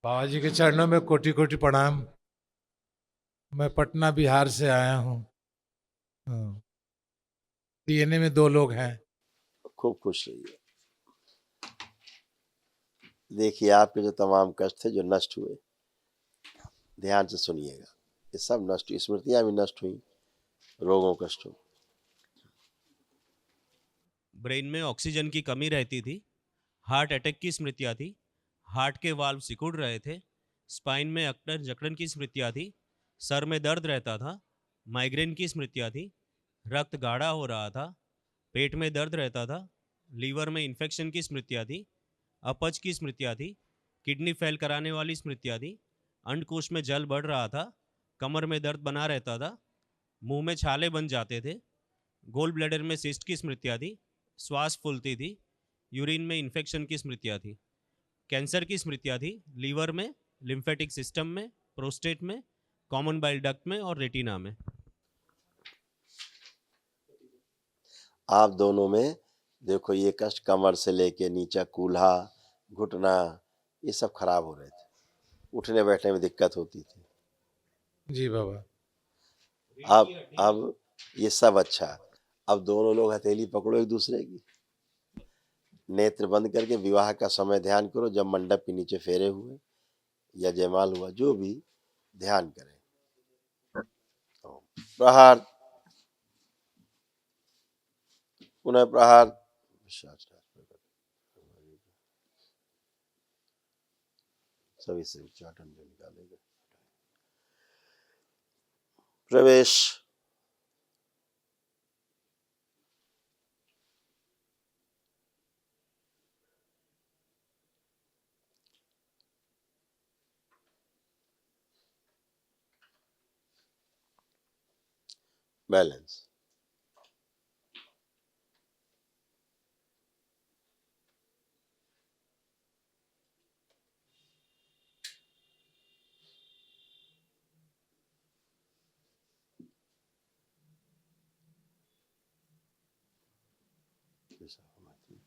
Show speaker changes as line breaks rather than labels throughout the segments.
बाबा जी के चरणों में कोटि कोटि प्रणाम। मैं पटना बिहार से आया हूँ। डीएनए में 2 लोग हैं।
खूब खुश रहिए। देखिए आपके जो तमाम कष्ट थे जो नष्ट हुए, ध्यान से सुनिएगा, ये सब नष्ट हुई, स्मृतियां भी नष्ट हुई, रोगों कष्ट हुए।
ब्रेन में ऑक्सीजन की कमी रहती थी, हार्ट अटैक की स्मृतियाँ थी, हार्ट के वाल्व सिकुड़ रहे थे, स्पाइन में अकड़न जकड़न की स्मृतियाँ थी, सर में दर्द रहता था, माइग्रेन की स्मृतियाँ थी, रक्त गाढ़ा हो रहा था, पेट में दर्द रहता था, लीवर में इन्फेक्शन की स्मृतियाँ थी, अपच की स्मृतियाँ थी, किडनी फेल कराने वाली स्मृतियाँ थी, अंडकोश में जल बढ़ रहा था, कमर में दर्द बना रहता था, मुंह में छाले बन जाते थे, गोल ब्लैडर में सिस्ट की स्मृतियाँ थी, श्वास फूलती थी, यूरिन में इन्फेक्शन की स्मृतियाँ थी, कैंसर की स्मृतियाँ थी, लीवर में, लिम्फेटिक सिस्टम में, प्रोस्टेट में, कॉमन बाइल डक्ट में और रेटिना में।
आप दोनों में देखो ये कष्ट कमर से लेके नीचे कूल्हा, घुटना, ये सब खराब हो रहे थे, उठने बैठने में दिक्कत होती थी।
जी बाबा।
अब ये सब अच्छा। अब दोनों लोग हथेली पकड़ो एक दूसरे की, नेत्र बंद करके विवाह का समय ध्यान करो, जब मंडप के नीचे फेरे हुए या जयमाल हुआ, जो भी ध्यान करें। प्रहार, पुनः प्रहार, सभी से उच्चाटन जो निकालेगा। प्रवेश, बैलेंस,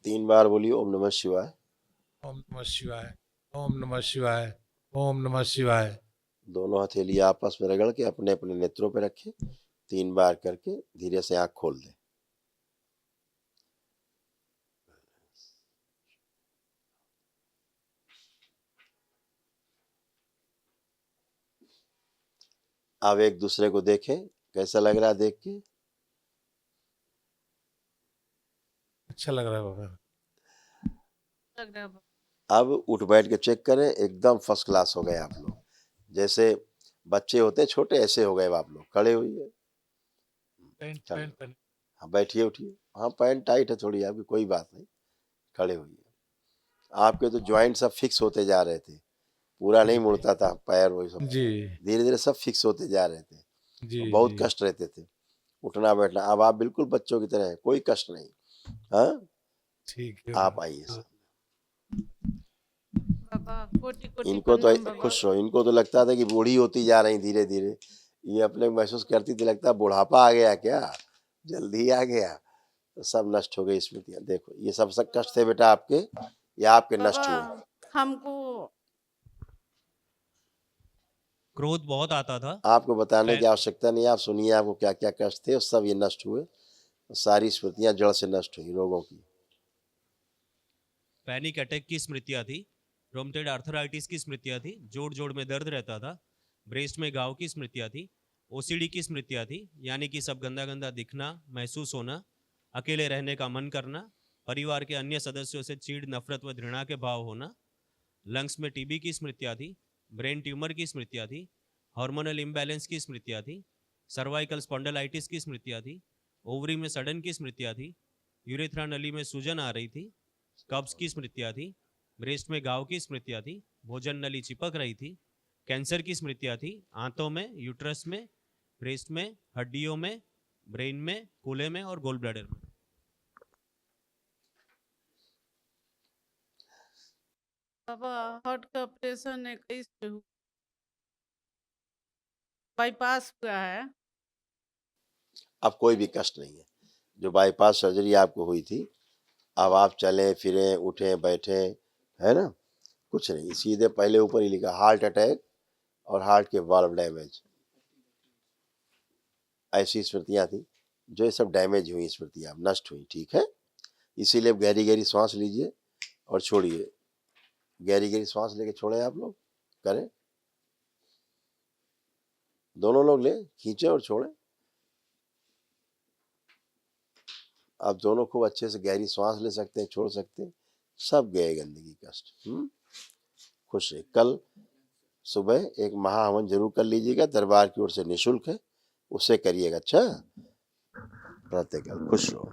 तीन बार बोलिए ओम नमः शिवाय।
ओम नमः शिवाय, ओम नमः शिवाय, ओम नमः शिवाय।
दोनों हथेली आपस में रगड़ के अपने अपने नेत्रों पे रखें, 3 बार करके धीरे से आंख खोल दें। अब एक दूसरे को देखें, कैसा लग रहा है देख के?
अच्छा लग रहा है बाबा।
लग रहा है।
अब उठ बैठ के चेक करें, एकदम फर्स्ट क्लास हो गए आप लोग, जैसे बच्चे होते छोटे ऐसे हो गए आप लोग। खड़े होइए,
पैंट।
हाँ बैठिए उठिए, हाँ पैंट टाइट है थोड़ी आपकी, कोई बात नहीं, खड़े होइए। आपके तो ज्वाइंट सब फिक्स होते जा रहे थे, पूरा नहीं मुड़ता था पैर, वही सब
जी
धीरे धीरे सब फिक्स होते जा रहे थे,
जी
बहुत
जी।
कष्ट रहते थे उठना बैठना। अब आप बिल्कुल बच्चों की तरह हैं, कोई कष्ट नहीं। हाँ
ठीक है
आप
बाबा।
आइए।
बाबा कोटि कोटि
इनको तो
प्रणाम बाबा।
खुश रहो, इनको तो लगता था कि बूढ़ी होती जा रही धीरे धीरे, ये अपने महसूस करती थी, लगता बुढ़ापा आ गया क्या, जल्दी आ गया। तो सब नष्ट हो गई स्मृतियां। देखो ये सब सब कष्ट थे बेटा आपके, ये आपके नष्ट
बाबा
हुए।
हमको
क्रोध बहुत आता था,
आपको बताने की आवश्यकता नहीं, आप सुनिए आपको क्या क्या कष्ट थे, सब ये नष्ट हुए, सारी स्मृतियां जड़ से नष्ट हुई रोगों की।
पैनिक अटैक की स्मृतियाँ थी, रोमटेड आर्थराइटिस की स्मृतियाँ थी, जोड़ जोड़ में दर्द रहता था, ब्रेस्ट में घाव की स्मृतियाँ थी, ओसीडी की स्मृतियाँ थी, यानी कि सब गंदा गंदा दिखना, महसूस होना, अकेले रहने का मन करना, परिवार के अन्य सदस्यों से चीड़ नफरत व घृणा के भाव होना, लंग्स में टीबी की स्मृतियाँ थी, ब्रेन ट्यूमर की स्मृतियाँ थी, हार्मोनल इम्बैलेंस की स्मृतियाँ थी, सर्वाइकल स्पॉन्डलाइटिस की स्मृतियाँ थी, ओवरी में सडन की स्मृतियाँ थी, यूरेथ्रा नली में सूजन आ रही थी, कब्ज की स्मृतियाँ थी, ब्रेस्ट में घाव की स्मृतियाँ थी, भोजन नली चिपक रही थी, कैंसर की स्मृतियाँ थी, आंतों में, यूट्रस में, ब्रेस्ट में, हड्डियों में, ब्रेन में, कूल्हे में और गोल ब्लैडर में।
बाबा हार्ट का ऑपरेशन 21 से बाईपास हुआ है।
अब कोई भी कष्ट नहीं है, जो बाईपास सर्जरी आपको हुई थी, अब आप चलें फिरें उठें बैठें, है ना, कुछ नहीं, सीधे पहले ऊपर ही लिखा हार्ट अटैक और हार्ट के वाल्व डैमेज, ऐसी स्मृतियां थी जो ये सब डैमेज हुई स्मृतियां, नष्ट हुई। ठीक है, इसीलिए अब गहरी गहरी सांस लीजिए और छोड़िए। गहरी गहरी सांस लेके छोड़े, आप लोग करें, दोनों लोग ले, खींचे और छोड़े। आप दोनों खूब अच्छे से गहरी सांस ले सकते हैं, छोड़ सकते हैं, सब गए गंदगी कष्ट। खुश रहे। कल सुबह एक महाहवन जरूर कर लीजिएगा, दरबार की ओर से निःशुल्क है, उसे करिएगा। अच्छा, प्रातःकाल खुश रहो।